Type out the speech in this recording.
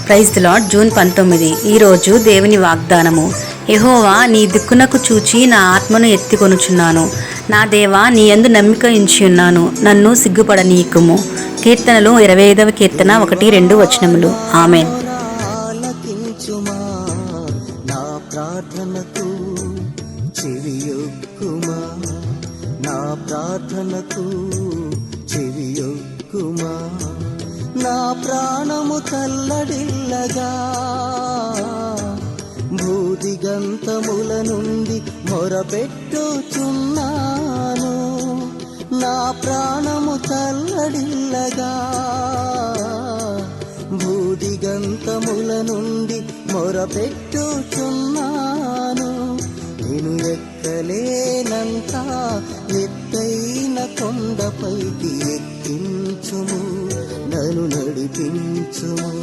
Praise the lord. June 19. ఈరోజు దేవుని వాగ్దానము. యెహోవా, నీ దిక్కునకు చూచి నా ఆత్మను ఎత్తికొనుచున్నాను. నా దేవా, నీ యందు నమ్మిక ఉంచియున్నాను, నన్ను సిగ్గుపడనీయకుము. కీర్తనలు 25వ కీర్తన 1-2 వచనములు. ఆమేన్. నా ప్రార్థనకు చెవియొక్కుమా, నా ప్రార్థనకు చెవియొక్కుమా. నా ప్రాణము తల్లడిల్లగా భూదిగంతముల నుండి మొరపెట్టుచున్నాను. నా ప్రాణము తల్లడిల్లగా భూదిగంతముల నుండి మొరపెట్టుచున్నాను. నేను ఎక్కలేనంత ఎత్తైన కొండపైకి ఎక్కించుము, నన్ను నడిపించుము.